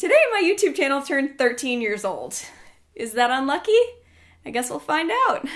Today my YouTube channel turned 13 years old. Is that unlucky? I guess we'll find out.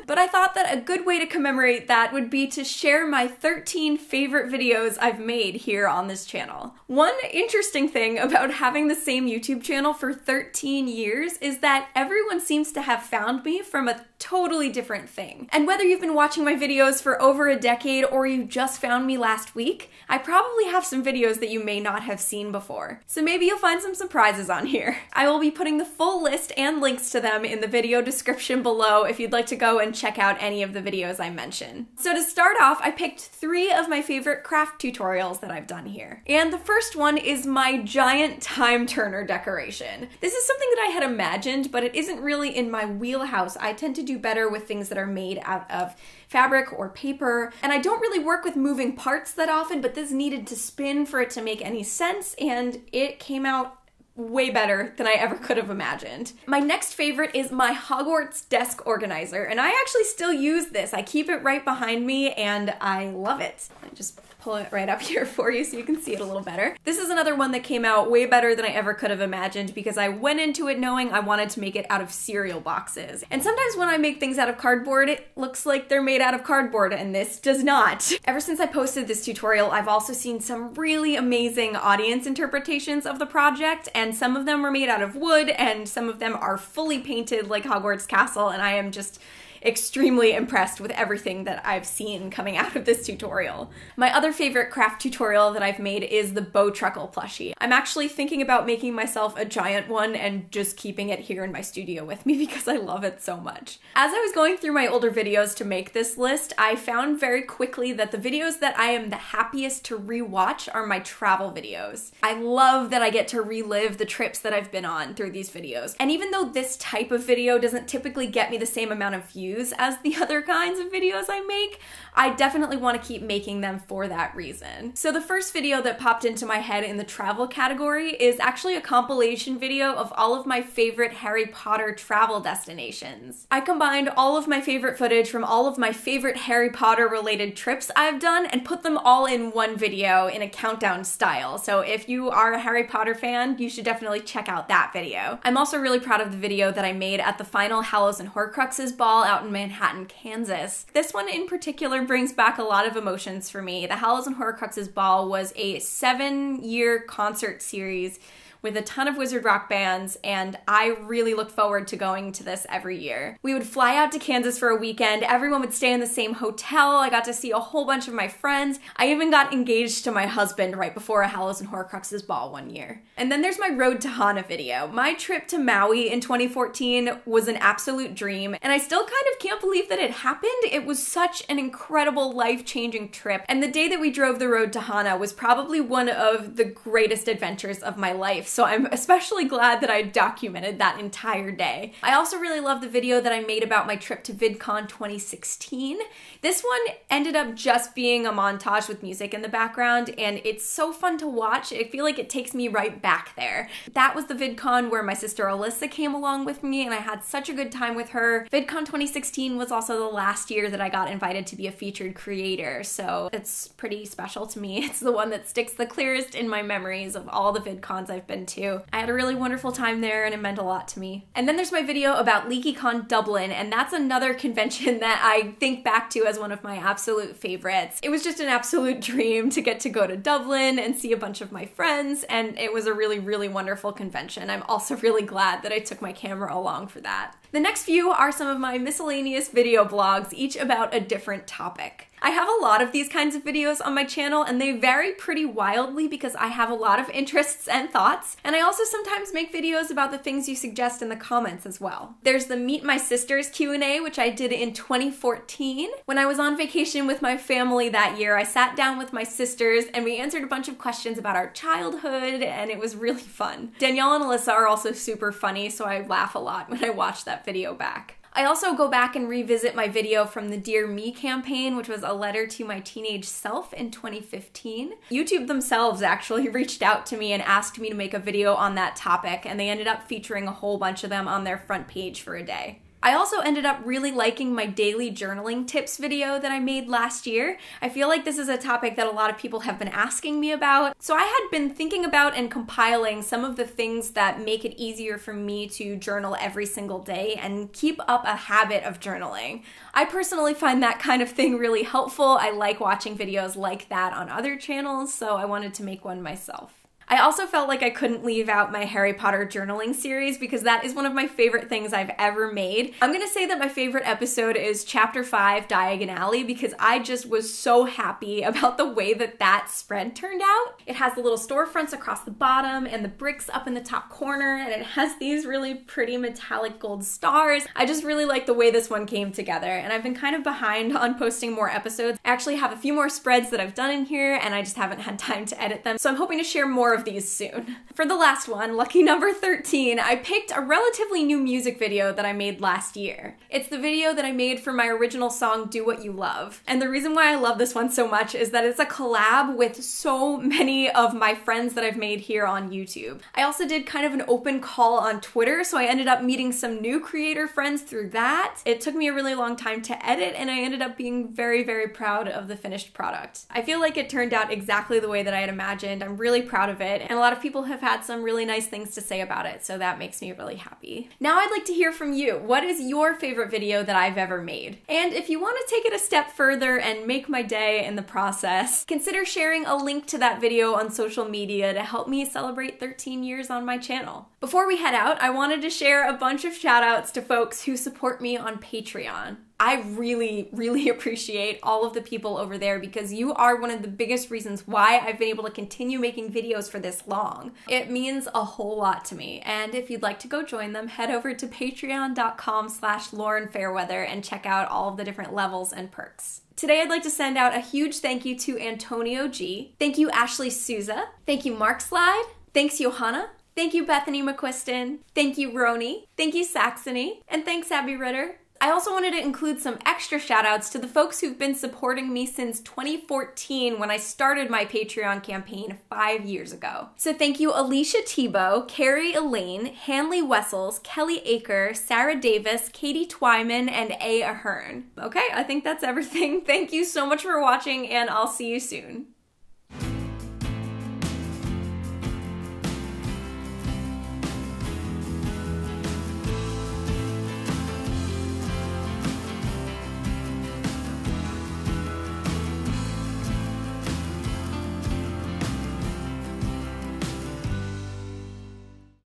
But I thought that a good way to commemorate that would be to share my 13 favorite videos I've made here on this channel. One interesting thing about having the same YouTube channel for 13 years is that everyone seems to have found me from a totally different thing. And whether you've been watching my videos for over a decade or you just found me last week, I probably have some videos that you may not have seen before. So maybe you'll find some surprises on here. I will be putting the full list and links to them in the video description below if you'd like to go and check out any of the videos I mention. So to start off, I picked 3 of my favorite craft tutorials that I've done here. And the first one is my giant time turner decoration. This is something that I had imagined, but it isn't really in my wheelhouse. I tend to do better with things that are made out of fabric or paper, and I don't really work with moving parts that often, but this needed to spin for it to make any sense, and it came out way better than I ever could have imagined. My next favorite is my Hogwarts desk organizer, and I actually still use this. I keep it right behind me, and I love it. I just pull it right up here for you so you can see it a little better. This is another one that came out way better than I ever could have imagined because I went into it knowing I wanted to make it out of cereal boxes. And sometimes when I make things out of cardboard, it looks like they're made out of cardboard, and this does not. Ever since I posted this tutorial, I've also seen some really amazing audience interpretations of the project, and some of them were made out of wood, and some of them are fully painted like Hogwarts Castle, and I am just extremely impressed with everything that I've seen coming out of this tutorial. My other favorite craft tutorial that I've made is the Bowtruckle plushie. I'm actually thinking about making myself a giant one and just keeping it here in my studio with me because I love it so much. As I was going through my older videos to make this list, I found very quickly that the videos that I am the happiest to rewatch are my travel videos. I love that I get to relive the trips that I've been on through these videos. And even though this type of video doesn't typically get me the same amount of views as the other kinds of videos I make, I definitely want to keep making them for that reason. So the first video that popped into my head in the travel category is actually a compilation video of all of my favorite Harry Potter travel destinations. I combined all of my favorite footage from all of my favorite Harry Potter related trips I've done and put them all in one video in a countdown style. So if you are a Harry Potter fan, you should definitely check out that video. I'm also really proud of the video that I made at the final Hallows and Horcruxes ball out in Manhattan, Kansas. This one in particular brings back a lot of emotions for me. The Hallows and Horcruxes ball was a 7-year concert series with a ton of Wizard Rock bands, and I really look forward to going to this every year. We would fly out to Kansas for a weekend, everyone would stay in the same hotel, I got to see a whole bunch of my friends, I even got engaged to my husband right before a Hallows and Horcruxes ball one year. And then there's my Road to Hana video. My trip to Maui in 2014 was an absolute dream, and I still kind of can't believe that it happened. It was such an incredible, life-changing trip, and the day that we drove the Road to Hana was probably one of the greatest adventures of my life. So I'm especially glad that I documented that entire day. I also really love the video that I made about my trip to VidCon 2016. This one ended up just being a montage with music in the background, and it's so fun to watch. I feel like it takes me right back there. That was the VidCon where my sister Alyssa came along with me, and I had such a good time with her. VidCon 2016 was also the last year that I got invited to be a featured creator, so it's pretty special to me. It's the one that sticks the clearest in my memories of all the VidCons I've been to. I had a really wonderful time there, and it meant a lot to me. And then there's my video about LeakyCon Dublin, and that's another convention that I think back to as one of my absolute favorites. It was just an absolute dream to get to go to Dublin and see a bunch of my friends, and it was a really, really wonderful convention. I'm also really glad that I took my camera along for that. The next few are some of my miscellaneous video blogs, each about a different topic. I have a lot of these kinds of videos on my channel, and they vary pretty wildly because I have a lot of interests and thoughts, and I also sometimes make videos about the things you suggest in the comments as well. There's the Meet My Sisters Q&A, which I did in 2014. When I was on vacation with my family that year, I sat down with my sisters and we answered a bunch of questions about our childhood, and it was really fun. Danielle and Alyssa are also super funny, so I laugh a lot when I watch that video back. I also go back and revisit my video from the Dear Me campaign, which was a letter to my teenage self in 2015. YouTube themselves actually reached out to me and asked me to make a video on that topic, and they ended up featuring a whole bunch of them on their front page for a day. I also ended up really liking my daily journaling tips video that I made last year. I feel like this is a topic that a lot of people have been asking me about. So I had been thinking about and compiling some of the things that make it easier for me to journal every single day and keep up a habit of journaling. I personally find that kind of thing really helpful. I like watching videos like that on other channels, so I wanted to make one myself. I also felt like I couldn't leave out my Harry Potter journaling series because that is one of my favorite things I've ever made. I'm gonna say that my favorite episode is Chapter 5, Diagon Alley, because I just was so happy about the way that that spread turned out. It has the little storefronts across the bottom and the bricks up in the top corner, and it has these really pretty metallic gold stars. I just really like the way this one came together, and I've been kind of behind on posting more episodes. I actually have a few more spreads that I've done in here, and I just haven't had time to edit them, so I'm hoping to share more of these soon. For the last one, lucky number 13, I picked a relatively new music video that I made last year. It's the video that I made for my original song, Do What You Love. And the reason why I love this one so much is that it's a collab with so many of my friends that I've made here on YouTube. I also did kind of an open call on Twitter, so I ended up meeting some new creator friends through that. It took me a really long time to edit, and I ended up being very, very proud of the finished product. I feel like it turned out exactly the way that I had imagined. I'm really proud of it. And a lot of people have had some really nice things to say about it, so that makes me really happy. Now I'd like to hear from you. What is your favorite video that I've ever made? And if you want to take it a step further and make my day in the process, consider sharing a link to that video on social media to help me celebrate 13 years on my channel. Before we head out, I wanted to share a bunch of shout outs to folks who support me on Patreon. I really, really appreciate all of the people over there because you are one of the biggest reasons why I've been able to continue making videos for this long. It means a whole lot to me, and if you'd like to go join them, head over to patreon.com/LaurenFairweather and check out all of the different levels and perks. Today I'd like to send out a huge thank you to Antonio G. Thank you Ashley Souza. Thank you Mark Slide. Thanks Johanna. Thank you Bethany McQuiston. Thank you Roni. Thank you Saxony. And thanks Abby Ritter. I also wanted to include some extra shoutouts to the folks who've been supporting me since 2014 when I started my Patreon campaign 5 years ago. So thank you Alicia Tebow, Carrie Elaine, Hanley Wessels, Kelly Aker, Sarah Davis, Katie Twyman, and A. Ahern. Okay, I think that's everything. Thank you so much for watching, and I'll see you soon.